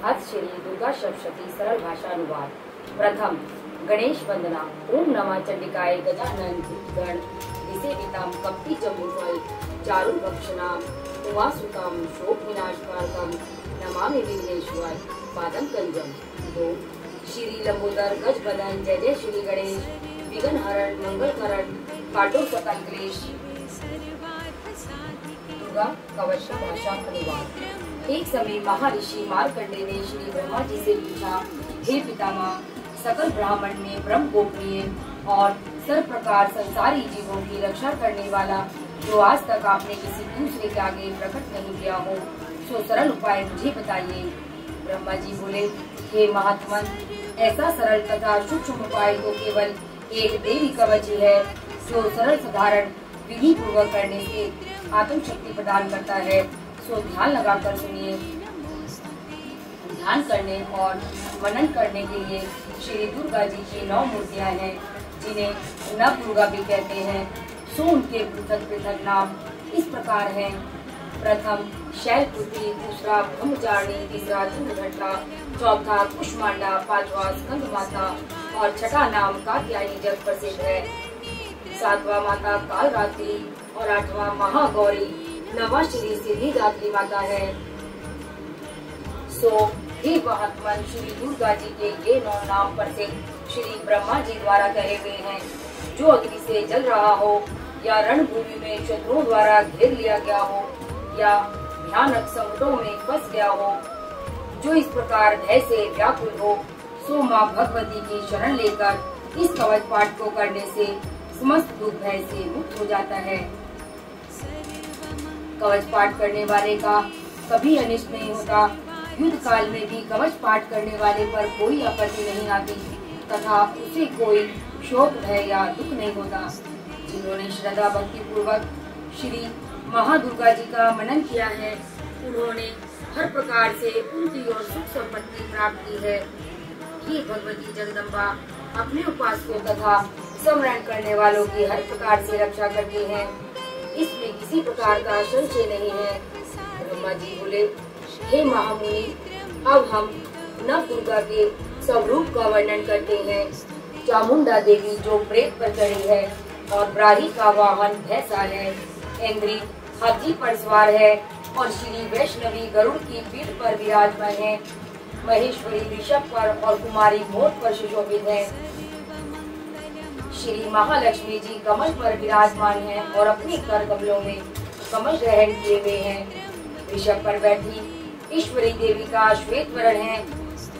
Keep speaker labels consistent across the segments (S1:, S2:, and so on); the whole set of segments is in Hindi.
S1: अथ श्री दुर्गा सप्तशती सरल भाषानुवाद। प्रथम गणेश वंदना। ओम नमः चंडिकाय गजानन गण दिसेवितां कपटी जम्बूफल चारुभक्षणां उमासुतां शोक विनाशकारकं नमामि विघ्नेश्वर पादं कंजम। दो श्री लंबोदर गज बदन जय जय श्री गणेश विघ्न हरण मंगल करण काटो सकल क्लेश। दुर्गा कवच का भाषा अनुवाद। एक समय महर्षि मार्कंडेय ने श्री ब्रह्मा जी से पूछा, हे पितामह, सकल ब्राह्मण में ब्रह्म गोपनीय और सर्व प्रकार संसारी जीवों की रक्षा करने वाला जो आज तक आपने किसी दूसरे के आगे प्रकट नहीं किया हो, सो सरल उपाय मुझे बताइए। ब्रह्मा जी बोले, हे महात्मन, ऐसा सरल तथा सूक्ष्म उपाय तो केवल एक देवी कवच ही है जो सरल साधारण विधि पूर्वक करने से आत्म शक्ति प्रदान करता है। सो ध्यान लगाकर सुनिए। ध्यान करने और मनन करने के लिए श्री दुर्गा जी की 9 मूर्तियां हैं, जिन्हें नव दुर्गा भी कहते हैं। सो उनके पृथक पृथक नाम इस प्रकार हैं। प्रथम शैलपुत्री, दूसरा ब्रह्मचारिणी, तीसरा धूम्रघटा, चौथा कुष्मांडा, पांचवा स्कंद माता और छठा नाम कात्यायनी जग प्रसिद्ध है। सातवां माता कालरात्रि और आठवां महागौरी, नवा श्री सिद्धिदात्री माता है। सो हे महात्मन, श्री दुर्गा जी के ये 9 नाम प्रसिद्ध श्री ब्रह्मा जी द्वारा कहे गए हैं। जो अग्नि से जल रहा हो या रणभूमि में शत्रुओं द्वारा घेर लिया गया हो या भयानक संकटों में फंस गया हो, जो इस प्रकार भय से व्याकुल हो, सो माँ भगवती की शरण लेकर इस कवच पाठ को करने से समस्त दुख भय से मुक्त हो जाता है। कवच पाठ करने वाले का कभी अनिष्ट नहीं होता। युद्ध काल में भी कवच पाठ करने वाले पर कोई आपत्ति नहीं आती तथा उसे कोई शोक भय या दुख नहीं होता। जिन्होंने श्रद्धा भक्ति पूर्वक श्री महादुर्गा जी का मनन किया है, उन्होंने हर प्रकार से उनकी और सुख संपत्ति प्राप्त की है। ये भगवती जगदम्बा अपने उपासकों तथा स्मरण करने वालों की हर प्रकार से रक्षा करती है। इसमें किसी प्रकार का संशय नहीं है। ब्रह्मा जी बोले, हे महामुनि, अब हम नव दुर्गा के स्वरूप का वर्णन करते हैं। चामुंडा देवी जो प्रेत पर चढ़ी है और ब्राही का वाहन भैंसा है, इंद्री हाथी पर सवार है और श्री वैष्णवी गरुड़ की पीठ पर विराजमान है। महेश्वरी ऋषभ पर और कुमारी मोर पर सुशोभित है। श्री महालक्ष्मी जी कमल पर विराजमान हैं और अपने कर कमलों में कमल ग्रहण किए हुए हैं। ऋषभ पर बैठी ईश्वरी देवी का श्वेत वर्ण है।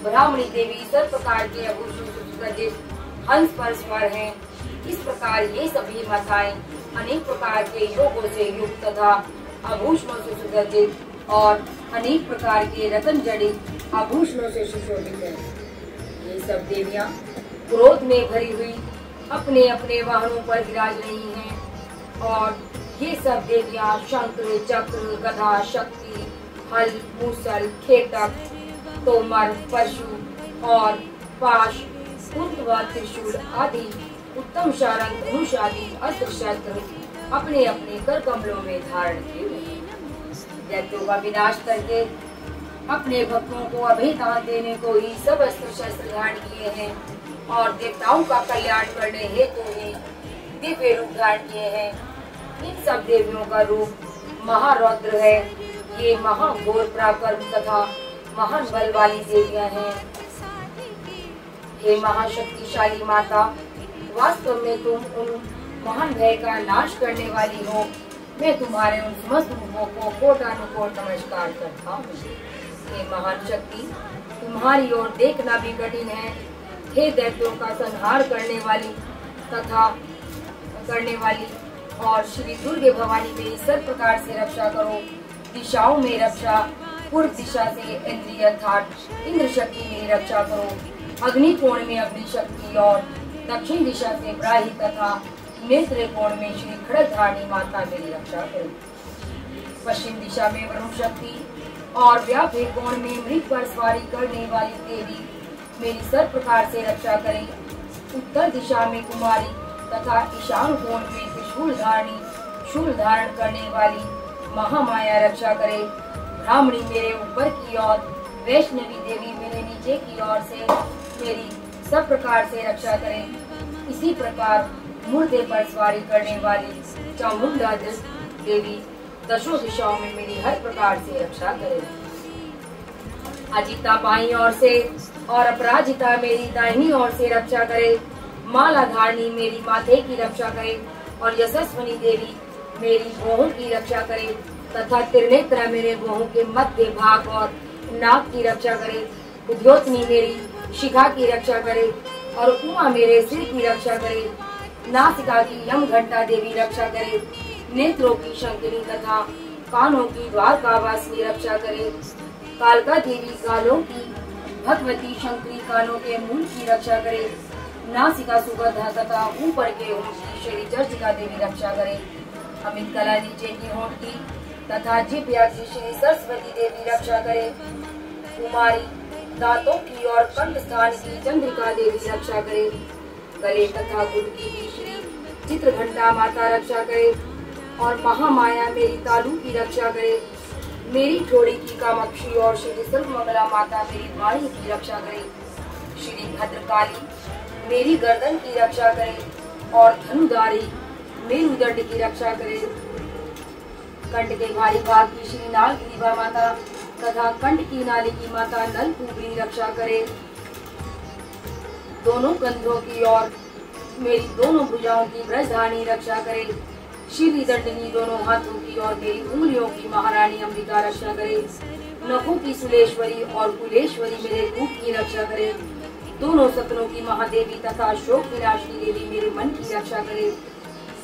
S1: ब्राह्मणी देवी सब प्रकार के आभूषण से सुसज्जित हंस पर सवार हैं। इस प्रकार ये सभी माताएं अनेक प्रकार के योगों से युक्त तथा आभूषणों से सुसज्जित और अनेक प्रकार के रत्न जड़ित आभूषणों से सुशोभित है। ये सब देवियां क्रोध में भरी हुई अपने अपने वाहनों पर विराज रही हैं और ये सब देवियां शंकर, चक्र, गदा, शक्ति, हल, मूसल, खेटक, तोमर, परशु और पाश, कुंद व त्रिशूल आदि उत्तम शारंग, धनुष आदि अस्त्र शस्त्र अपने अपने कर कमलों में धारण किए हुए हैं। दैत्यों का विनाश करके अपने भक्तों को अभय दान देने को ही सब अस्त्र शस्त्र धारण किए हैं और देवताओं का कल्याण करने हेतु ही दिव्य रूप धारण किए हैं। इन सब देवियों का रूप महारौद्र है। ये महाघोर पराक्रम तथा महान बल वाली देवियां हैं। हे महाशक्तिशाली माता, वास्तव में तुम उन महान भय का नाश करने वाली हो। मैं तुम्हारे उन समस्त रूपों को कोटानुकोट नमस्कार करता हूँ। हे महान शक्ति, तुम्हारी ओर देखना भी कठिन है। हे दैत्यों का संहार करने वाली और श्री दुर्गे भवानी मेरी सब प्रकार से रक्षा करो। दिशाओं में रक्षा, पूर्व दिशा से इंद्रिय अर्थात इंद्र शक्ति मेरी रक्षा करो। अग्नि कोण में अग्नि शक्ति और दक्षिण दिशा से ब्राही तथा नेत्र कोण में श्री खड़गधारणी माता मेरी रक्षा करो। पश्चिम दिशा में वरुण शक्ति और व्यापे कोण में मृग पर सवारी करने वाली देवी मेरी सब प्रकार से रक्षा करें। उत्तर दिशा में कुमारी तथा ईशान कोण में त्रिशूल धारणी, शूल धारण करने वाली महामाया रक्षा करे। ब्राह्मणी मेरे ऊपर की ओर वैष्णवी देवी मेरे नीचे की ओर से मेरी सब प्रकार से रक्षा करे। इसी प्रकार मुर्दे पर सवारी करने वाली चामुंडा देवी दशों दिशाओं में मेरी हर प्रकार से रक्षा करे। अजिता बाईं ओर से और अपराजिता मेरी दाहिनी ओर से रक्षा करे। माला धारणी मेरी माथे की रक्षा करे और यशस्वनी देवी मेरी बाहों की रक्षा करे तथा त्रिनेत्रा मेरे बाहों के मध्य भाग और नाक की रक्षा करे। उद्योतनी मेरी शिखा की रक्षा करे और उमा मेरे सिर की रक्षा करे। नासिका की यम घंटा देवी रक्षा करे। नेत्रों की शंकिनी तथा कानों की द्वारकावासिनी रक्षा करे। कालका देवी कालों की भगवती शंकरी कानों के मूल की रक्षा करे। नासिका सुगंधा तथा ऊपर के होंठ की श्री चर्चिका देवी रक्षा करे। अमित कला नीचे की होंठ की तथा जिह्वा की श्री सरस्वती देवी रक्षा करे। कुमारी दांतों की और कंठ स्थान की चंद्रिका देवी रक्षा करे। गले तथा गुडकी की श्री चित्रघंटा माता रक्षा करे और महामाया मेरी तालू की रक्षा करे। मेरी ठोड़ी की कामाक्षी और श्री सर्वमंगला माता मेरी वाणी की रक्षा करे। श्री भद्रकाली मेरी गर्दन की रक्षा करे और धनुधारी मेरुदंड की रक्षा करे। कंठ के भारी भाग की श्री नाग ग्रीवा माता तथा कंठ की नाली की माता नलकूबरी रक्षा करे। दोनों कंधों की और मेरी दोनों भुजाओं की ब्रजधानी रक्षा करे। श्री दंडनी दोनों हाथों की और मेरी उंगलियों की महारानी अंबिका रक्षा करे। नखों की सुलेश्वरी और कुलेश्वरी मेरे रूप की रक्षा करे। दोनों सपनों की महादेवी तथा शोक विनाशिनी देवी मेरे मन की रक्षा करे।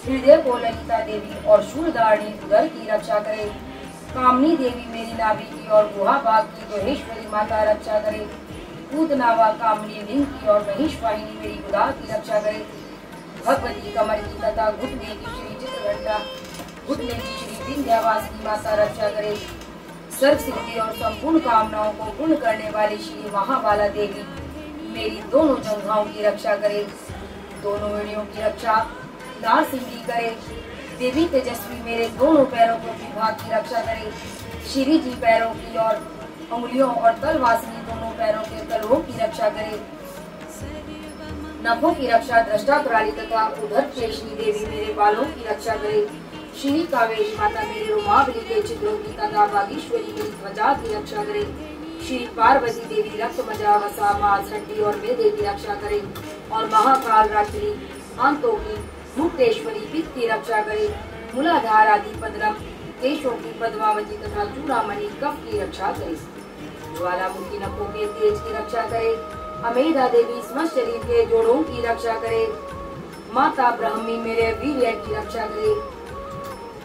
S1: हृदय को ललिता देवी और शूलधारणी उदर की रक्षा करे। कामनी देवी मेरी नाभि की और गुहा भाग की गुहेश्वरी माता रक्षा करे। पूतनावा कामनी लिंग की और महिषवाहिनी मेरी गुदा की रक्षा करे। भगवती कमर की तथा घुटने की श्री चित्रघंटा घुटने की श्री विंध्यावासिनी माता रक्षा करे। सर्व सिद्धि और संपूर्ण कामनाओं को पूर्ण करने वाली श्री महाबाला देवी मेरी दोनों जंघाओं की रक्षा करे। दोनों एड़ियों की रक्षा नारसिंही करे। देवी तेजस्वी मेरे दोनों पैरों को विभाग की रक्षा करे। श्री जी पैरों की और उंगलियों और तलवासिनी दोनों पैरों के तलवों की रक्षा करे। नखों की रक्षा दृष्टा कराली तथा उधर शेषनी देवी मेरे बालों की रक्षा करे। श्री कावेरी माता मेरे रोमावली के चित्रों की तथा बागेश्वरी मेरी ध्वजा की रक्षा करे। श्री पार्वती देवी रक्त मजा वसा मांस हड्डी और मेदे की रक्षा करे और महाकाल रात्रि आंतों की मुक्तेश्वरी वित्त की रक्षा करे। मूलाधार आदि पद्म केशों की पद्मावती तथा चूड़ामणि कफ की रक्षा करे। ज्वालामुखी नखों के तेज की रक्षा करे। अमेधा देवी समस्त शरीर के जोड़ों की रक्षा करे। माता ब्राह्मी मेरे वीर्य की रक्षा करे।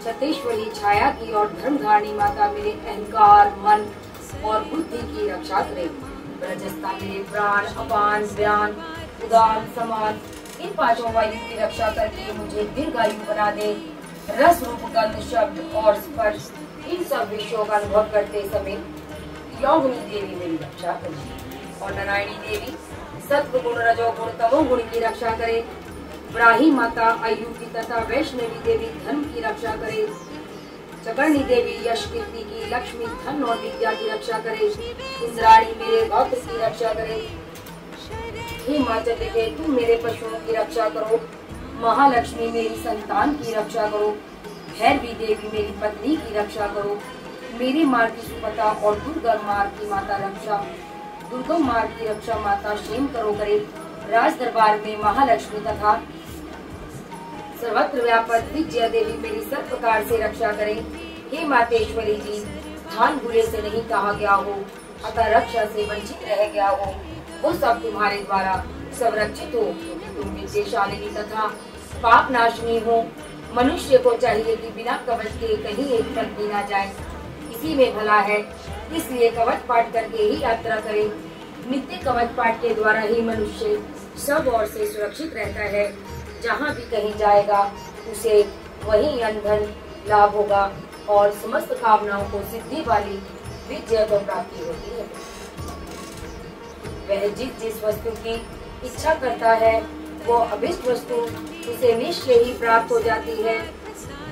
S1: छत्तेश्वरी छाया की और धर्मधारणी माता मेरे अहंकार मन और बुद्धि की रक्षा करे। ब्रजस्था मेरे प्राण अपान व्यान उदान समान इन पांचों वायु की रक्षा करके मुझे दीर्घायु बना दे। रस रूप गंध शब्द और स्पर्श इन सब विषयों का अनुभव करते समय योगिनी देवी मेरी रक्षा करे और नारायणी देवी सत्व गुण रजोगुण तमोगुण की रक्षा करे। ब्राही माता आयु की तथा वैष्णवी देवी धर्म की रक्षा करे। चकर्णी देवी यश कीर्ति की लक्ष्मी धन और विद्या की रक्षा करे। इंद्राणी मेरे गोत्र की रक्षा करे। हे माँ के तुम मेरे पशुओं की रक्षा करो। महालक्ष्मी मेरी संतान की रक्षा करो। भैरवी देवी मेरी पत्नी की रक्षा करो। मेरे मार्ग की सुपता और दुर्गम मार्ग की माता रक्षा दुर्गम मार्ग की रक्षा माता क्षेम करो करे। राज दरबार में महालक्ष्मी तथा सर्वत्र व्यापक विजया देवी मेरी सब प्रकार से रक्षा करे। हे मातेश्वरी जी, धान बुरे से नहीं कहा गया हो अतः रक्षा से वंचित रह गया हो, वो सब तुम्हारे द्वारा संरक्षित हो क्योंकि तुम विद्याशालिनी तथा पाप नाशनी हो। मनुष्य को चाहिए कि बिना कवच के कहीं एक पल भी ना जाए, इसी में भला है। इसलिए कवच पाठ करके ही यात्रा करे। नित्य कवच पाठ के द्वारा ही मनुष्य सब ओर से सुरक्षित रहता है। जहाँ भी कहीं जाएगा उसे वही अंधन लाभ होगा और समस्त कामनाओं को सिद्धि वाली विजय को प्राप्ति होती है। वह जिस वस्तु की इच्छा करता है वो अभिष्ट वस्तु उसे निश्चय ही प्राप्त हो जाती है।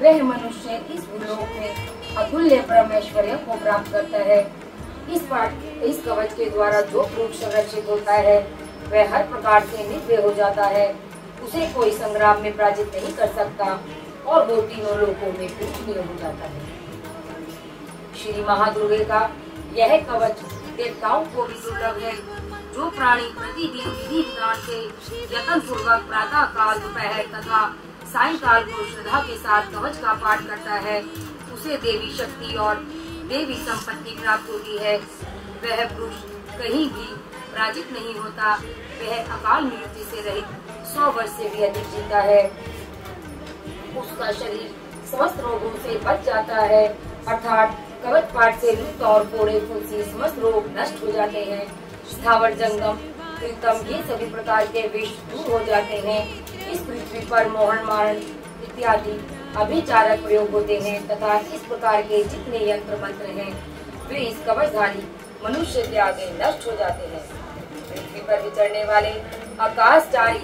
S1: वह मनुष्य इस भूलोक में अतुल्य परमेश्वर्य को प्राप्त करता है। इस पाठ इस कवच के द्वारा जो पुरुष संरक्षित होता है वह हर प्रकार से निर्भय हो जाता है, उसे कोई संग्राम में पराजित नहीं कर सकता और वो तीनों लोकों में पूजनीय हो जाता है। श्री महादुर्गे का यह कवच देवताओं को भी दुर्लभ है। जो प्राणी प्रतिदिन विधि विधान से यत्न पूर्वक प्रातः काल, दोपहर तथा सायंकाल को श्रद्धा के साथ कवच का पाठ करता है, उसे देवी शक्ति और देवी संपत्ति प्राप्त होती है। वह पुरुष कहीं भी पराजित नहीं होता, वह अकाल मृत्यु से रहित 100 वर्ष से भी अधिक जीता है। उसका शरीर समस्त रोगों से बच जाता है, अर्थात कवच पाठ से लुप्त और फोड़े फुंसी समस्त रोग नष्ट हो जाते हैं। स्थावर जंगम प्रीतम ये सभी प्रकार के विष दूर हो जाते हैं। इस पृथ्वी पर मोहन मारण इत्यादि अभिचारक प्रयोग होते हैं तथा इस प्रकार के जितने यंत्र मंत्र हैं वे इस कवचधारी मनुष्य के आगे नष्ट हो जाते हैं। पृथ्वी पर विचरने वाले आकाशचारी,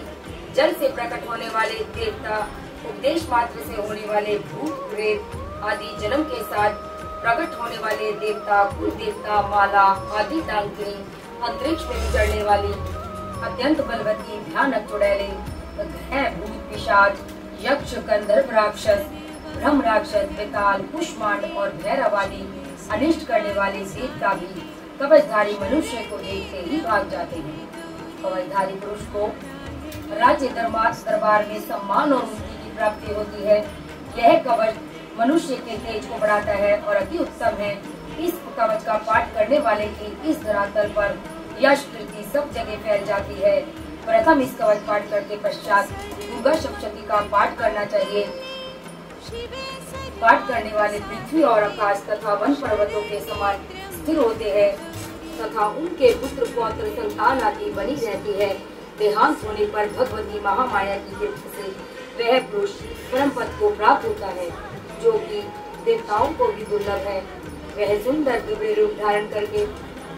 S1: जल से प्रकट होने वाले देवता, उपदेश मात्र से होने वाले भूत प्रेत आदि, जन्म के साथ प्रकट होने वाले देवता, कुल देवता, माला आदि डांकनी, अंतरिक्ष में विचरने वाली अत्यंत बलवती भयानक चुड़ैले, ग्रह भूत पिशाच, यक्ष गंधर्व राक्षस, ब्रह्म राक्षस, बेताल, कुष्मांड और भैरव आदि अनिष्ट करने वाले देवता भी कवचधारी मनुष्य को देखते ही भाग जाते हैं। कवचधारी पुरुष को राज्य दरबार में सम्मान और उन्नति की प्राप्ति होती है। यह कवच मनुष्य के तेज को बढ़ाता है और अति उत्तम है। इस कवच का पाठ करने वाले की इस धरातल पर यश कीर्ति सब जगह फैल जाती है। प्रथम इस कवच पाठ करके पश्चात दुर्गा सप्तशती का पाठ करना चाहिए। पाठ करने वाले पृथ्वी और आकाश तथा वन पर्वतों के समान स्थिर होते हैं तथा उनके पुत्र पौत्र संतान आदि बनी रहती है। देहांत होने पर भगवती महामाया की कृपा से वह पुरुष परम पद को प्राप्त होता है, जो कि देवताओं को भी दुर्लभ है। वह सुंदर दिव्य रूप धारण करके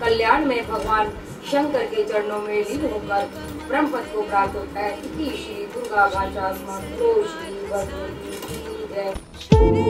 S1: कल्याण में भगवान शंकर के चरणों में लीन होकर परम पद को प्राप्त होता है। इति श्री दुर्गा भाषा श्री भगवती जय।